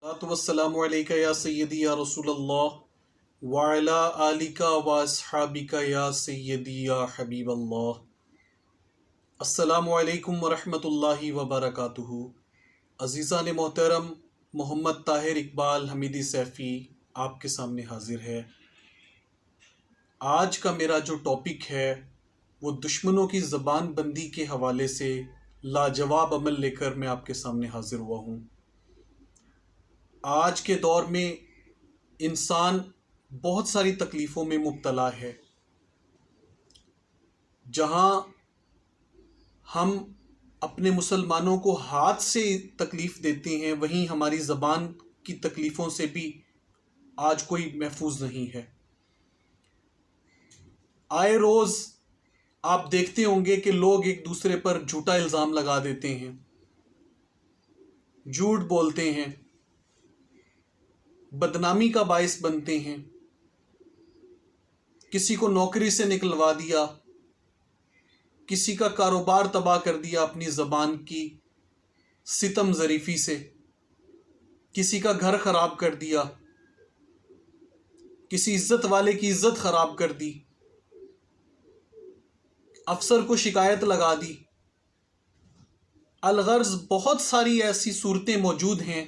والسلام علیکہ یا سیدی یا رسول اللہ وعلا آلکا و اصحابکا یا سیدی یا حبیب اللہ۔ السلام علیکم ورحمۃ اللہ وبرکاتہ۔ عزیزان محترم، محمد طاہر اقبال حمیدی سیفی آپ کے سامنے حاضر ہے۔ آج کا میرا جو ٹاپک ہے وہ دشمنوں کی زبان بندی کے حوالے سے لاجواب عمل لے کر میں آپ کے سامنے حاضر ہوا ہوں۔ آج کے دور میں انسان بہت ساری تکلیفوں میں مبتلا ہے۔ جہاں ہم اپنے مسلمانوں کو ہاتھ سے تکلیف دیتے ہیں، وہیں ہماری زبان کی تکلیفوں سے بھی آج کوئی محفوظ نہیں ہے۔ آئے روز آپ دیکھتے ہوں گے کہ لوگ ایک دوسرے پر جھوٹا الزام لگا دیتے ہیں، جھوٹ بولتے ہیں، بدنامی کا باعث بنتے ہیں، کسی کو نوکری سے نکلوا دیا، کسی کا کاروبار تباہ کر دیا اپنی زبان کی ستم ظریفی سے، کسی کا گھر خراب کر دیا، کسی عزت والے کی عزت خراب کر دی، افسر کو شکایت لگا دی۔ الغرض بہت ساری ایسی صورتیں موجود ہیں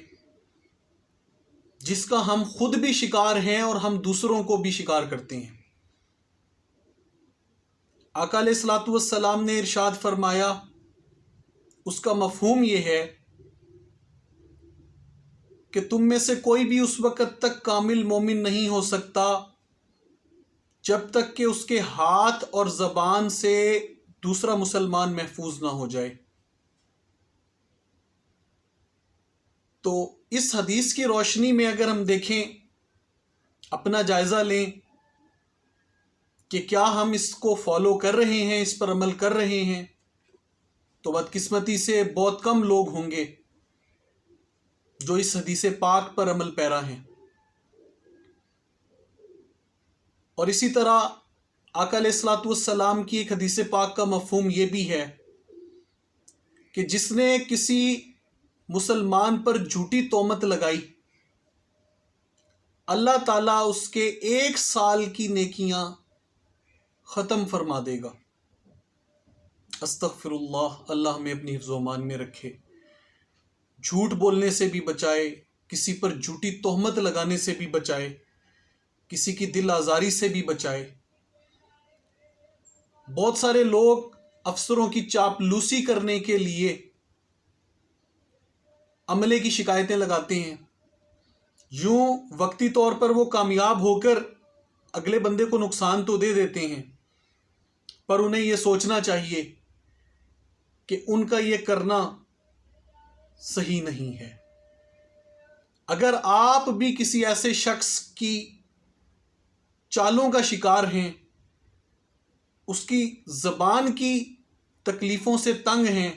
جس کا ہم خود بھی شکار ہیں اور ہم دوسروں کو بھی شکار کرتے ہیں۔ آقا علیہ الصلوۃ والسلام نے ارشاد فرمایا، اس کا مفہوم یہ ہے کہ تم میں سے کوئی بھی اس وقت تک کامل مومن نہیں ہو سکتا جب تک کہ اس کے ہاتھ اور زبان سے دوسرا مسلمان محفوظ نہ ہو جائے۔ تو اس حدیث کی روشنی میں اگر ہم دیکھیں، اپنا جائزہ لیں کہ کیا ہم اس کو فالو کر رہے ہیں، اس پر عمل کر رہے ہیں، تو بدقسمتی سے بہت کم لوگ ہوں گے جو اس حدیث پاک پر عمل پیرا ہیں۔ اور اسی طرح آقا علیہ الصلوۃ والسلام کی ایک حدیث پاک کا مفہوم یہ بھی ہے کہ جس نے کسی مسلمان پر جھوٹی تہمت لگائی، اللہ تعالیٰ اس کے 1 سال کی نیکیاں ختم فرما دے گا۔ استغفر اللہ، اللہ ہمیں اپنی حفظ و امان میں رکھے، جھوٹ بولنے سے بھی بچائے، کسی پر جھوٹی تہمت لگانے سے بھی بچائے، کسی کی دل آزاری سے بھی بچائے۔ بہت سارے لوگ افسروں کی چاپلوسی کرنے کے لیے عملے کی شکایتیں لگاتے ہیں، یوں وقتی طور پر وہ کامیاب ہو کر اگلے بندے کو نقصان تو دے دیتے ہیں، پر انہیں یہ سوچنا چاہیے کہ ان کا یہ کرنا صحیح نہیں ہے۔ اگر آپ بھی کسی ایسے شخص کی چالوں کا شکار ہیں، اس کی زبان کی تکلیفوں سے تنگ ہیں،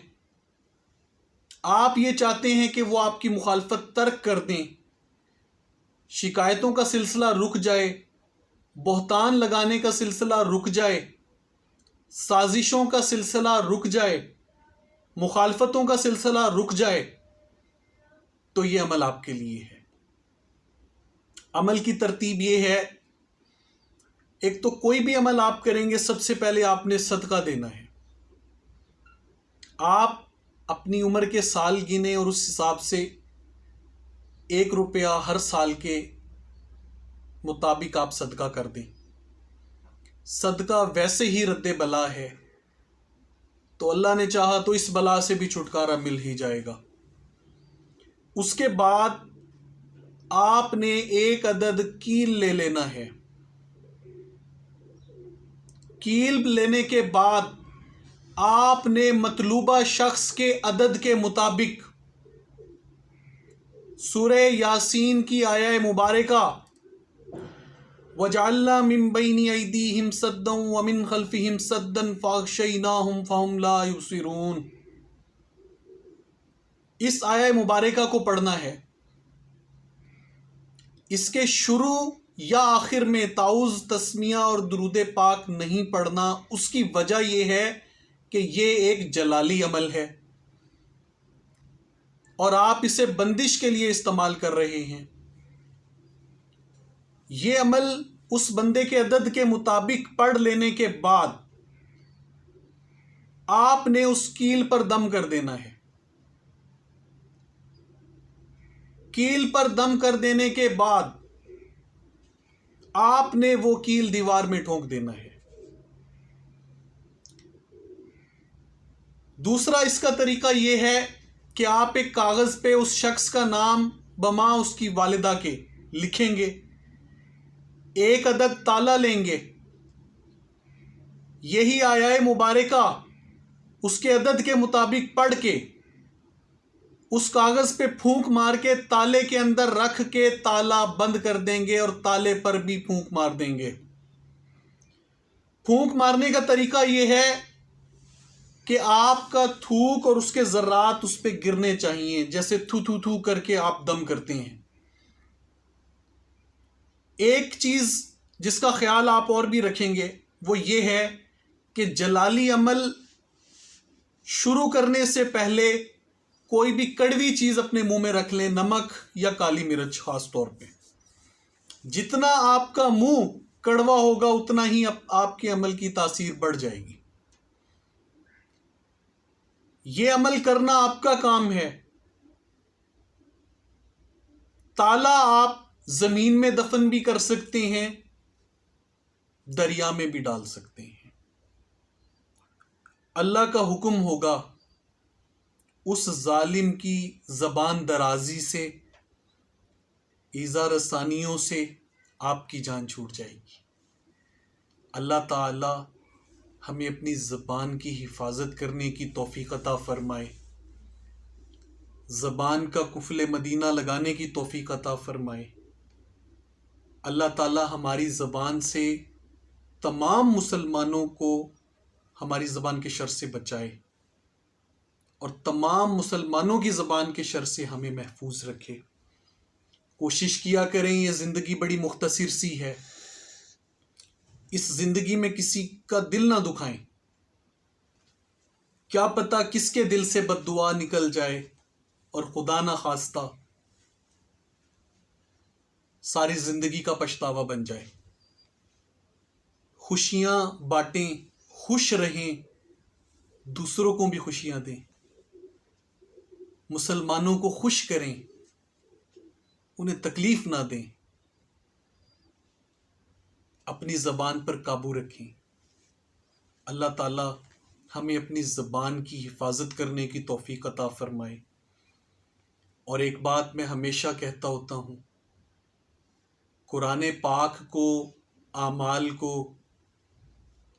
آپ یہ چاہتے ہیں کہ وہ آپ کی مخالفت ترک کر دیں، شکایتوں کا سلسلہ رک جائے، بہتان لگانے کا سلسلہ رک جائے، سازشوں کا سلسلہ رک جائے، مخالفتوں کا سلسلہ رک جائے، تو یہ عمل آپ کے لیے ہے۔ عمل کی ترتیب یہ ہے، ایک تو کوئی بھی عمل آپ کریں گے، سب سے پہلے آپ نے صدقہ دینا ہے۔ آپ اپنی عمر کے سال گنیں اور اس حساب سے 1 روپیہ ہر سال کے مطابق آپ صدقہ کر دیں۔ صدقہ ویسے ہی رد بلا ہے، تو اللہ نے چاہا تو اس بلا سے بھی چھٹکارا مل ہی جائے گا۔ اس کے بعد آپ نے 1 عدد کیل لے لینا ہے۔ کیل لینے کے بعد آپ نے مطلوبہ شخص کے عدد کے مطابق سورہ یاسین کی آیہ مبارکہ وَجَعَلْنَا مِن بَيْنِ أَيْدِيهِمْ سَدًّا وَمِنْ خَلْفِهِمْ سَدًّا فَأَغْشَيْنَاهُمْ فَهُمْ لَا يُبْصِرُونَ، اس آیہ مبارکہ کو پڑھنا ہے۔ اس کے شروع یا آخر میں تعوذ، تسمیہ اور درود پاک نہیں پڑھنا۔ اس کی وجہ یہ ہے کہ یہ ایک جلالی عمل ہے۔ اور آپ اسے بندش کے لیے استعمال کر رہے ہیں، یہ عمل اس بندے کے عدد کے مطابق پڑھ لینے کے بعد آپ نے اس کیل پر دم کر دینا ہے۔ کیل پر دم کر دینے کے بعد آپ نے وہ کیل دیوار میں ٹھونک دینا ہے۔ دوسرا اس کا طریقہ یہ ہے کہ آپ ایک کاغذ پہ اس شخص کا نام بما اس کی والدہ کے لکھیں گے، ایک عدد تالا لیں گے، یہی آیہ مبارکہ اس کے عدد کے مطابق پڑھ کے اس کاغذ پہ پھونک مار کے تالے کے اندر رکھ کے تالا بند کر دیں گے اور تالے پر بھی پھونک مار دیں گے۔ پھونک مارنے کا طریقہ یہ ہے کہ آپ کا تھوک اور اس کے ذرات اس پہ گرنے چاہیے، جیسے تھو تھو تھو کر کے آپ دم کرتے ہیں۔ ایک چیز جس کا خیال آپ اور بھی رکھیں گے وہ یہ ہے کہ جلالی عمل شروع کرنے سے پہلے کوئی بھی کڑوی چیز اپنے منہ میں رکھ لیں، نمک یا کالی مرچ خاص طور پہ۔ جتنا آپ کا منہ کڑوا ہوگا اتنا ہی آپ کے عمل کی تاثیر بڑھ جائے گی۔ یہ عمل کرنا آپ کا کام ہے۔ تالا آپ زمین میں دفن بھی کر سکتے ہیں، دریا میں بھی ڈال سکتے ہیں۔ اللہ کا حکم ہوگا اس ظالم کی زبان درازی سے، ایذا رسانیوں سے آپ کی جان چھوٹ جائے گی۔ اللہ تعالی ہمیں اپنی زبان کی حفاظت کرنے کی توفیق عطا فرمائے، زبان کا قفل مدینہ لگانے کی توفیق عطا فرمائے۔ اللہ تعالی ہماری زبان سے تمام مسلمانوں کو ہماری زبان کے شر سے بچائے اور تمام مسلمانوں کی زبان کے شر سے ہمیں محفوظ رکھے۔ کوشش کیا کریں، یہ زندگی بڑی مختصر سی ہے، اس زندگی میں کسی کا دل نہ دکھائیں، کیا پتہ کس کے دل سے بد دعا نکل جائے اور خدا نہ خواستہ ساری زندگی کا پچھتاوا بن جائے۔ خوشیاں بانٹیں، خوش رہیں، دوسروں کو بھی خوشیاں دیں، مسلمانوں کو خوش کریں، انہیں تکلیف نہ دیں، اپنی زبان پر قابو رکھیں۔ اللہ تعالی ہمیں اپنی زبان کی حفاظت کرنے کی توفیق عطا فرمائے۔ اور ایک بات میں ہمیشہ کہتا ہوتا ہوں، قرآن پاک کو، اعمال کو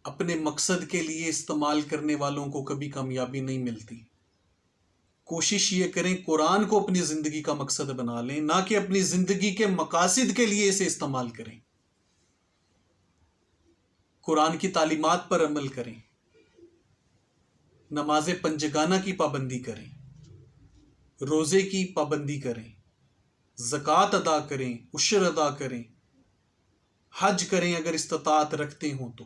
اپنے مقصد کے لیے استعمال کرنے والوں کو کبھی کامیابی نہیں ملتی۔ کوشش یہ کریں قرآن کو اپنی زندگی کا مقصد بنا لیں، نہ کہ اپنی زندگی کے مقاصد کے لیے اسے استعمال کریں۔ قرآن کی تعلیمات پر عمل کریں، نماز پنجگانہ کی پابندی کریں، روزے کی پابندی کریں، زکوٰۃ ادا کریں، عشر ادا کریں، حج کریں اگر استطاعت رکھتے ہوں تو،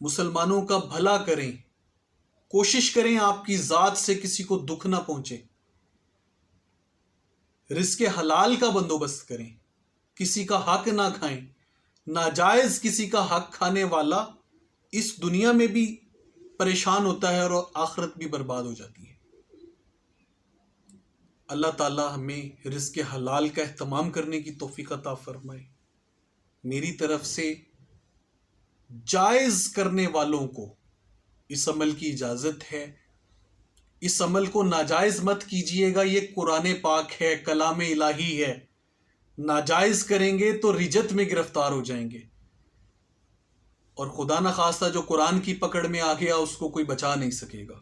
مسلمانوں کا بھلا کریں، کوشش کریں آپ کی ذات سے کسی کو دکھ نہ پہنچے، رزق حلال کا بندوبست کریں، کسی کا حق نہ کھائیں۔ ناجائز کسی کا حق کھانے والا اس دنیا میں بھی پریشان ہوتا ہے اور آخرت بھی برباد ہو جاتی ہے۔ اللہ تعالی ہمیں رزق حلال کا اہتمام کرنے کی توفیق عطا فرمائے۔ میری طرف سے جائز کرنے والوں کو اس عمل کی اجازت ہے، اس عمل کو ناجائز مت کیجیے گا، یہ قرآن پاک ہے، کلام الہی ہے۔ ناجائز کریں گے تو رجت میں گرفتار ہو جائیں گے، اور خدا نہ خواستہ جو قرآن کی پکڑ میں آ گیا اس کو کوئی بچا نہیں سکے گا۔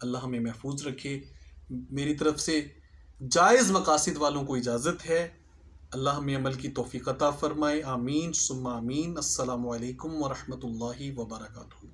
اللہ ہمیں محفوظ رکھے۔ میری طرف سے جائز مقاصد والوں کو اجازت ہے۔ اللہ ہمیں عمل کی توفیق عطا فرمائے۔ آمین ثم آمین۔ السلام علیکم ورحمۃ اللہ وبرکاتہ۔